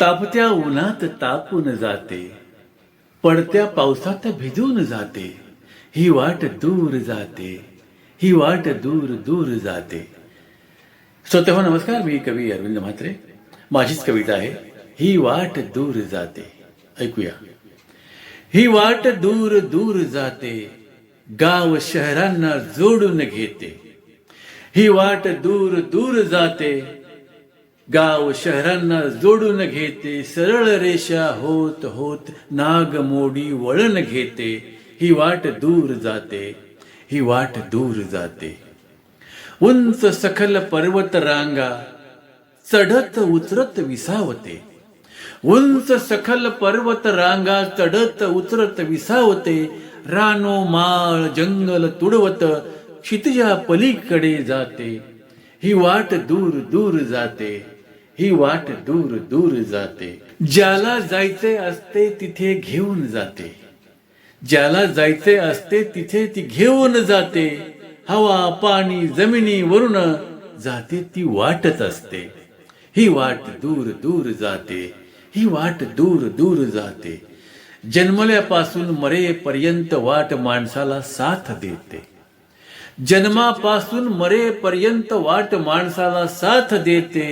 तापत्या उन्हात तापून जाते, पडत्या पावसात भिजून जाते, ही वाट दूर जाते, ही वाट दूर दूर जाते. श्रोते नमस्कार, मी कवी अरविंद म्हात्रे. माझीच कविता आहे, ही वाट दूर जाते. ऐकूया. ही वाट दूर दूर जाते, गाव शहरांना जोडून घेते. ही वाट दूर दूर जाते, गाव शहरांना जोडून घेते. सरळ रेषा होत होत नागमोडी वळण घेते. ही वाट दूर जाते, ही वाट दूर जाते. उंच सखल पर्वत रांगा चढत उतरत विसावते. उंच सखल पर्वत रांगा चढत उतरत विसावते. रानो माळ जंगल तुडवत क्षितिजा पलीकडे जाते. ही वाट दूर दूर जाते, ही वाट दूर दूर जाते. ज्याला जायचे असते तिथे घेऊन जाते. ज्याला जायचे असते तिथे ती घेऊन जाते. हवा पाणी जमिनीवरून जाते ती वाटत असते. ही वाट दूर दूर जाते, ही वाट दूर दूर जाते. जन्मल्यापासून मरेपर्यंत वाट माणसाला साथ देते. जन्मापासून मरेपर्यंत वाट माणसाला साथ देते.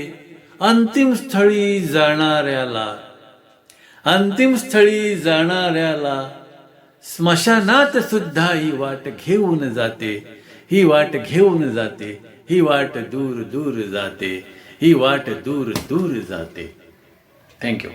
अंतिम स्थळी जाणाऱ्याला, अंतिम स्थळी जाणाऱ्याला स्मशानात सुद्धा ही वाट घेऊन जाते. ही वाट घेऊन जाते, ही वाट दूर दूर जाते, ही वाट दूर दूर जाते. थँक्यू.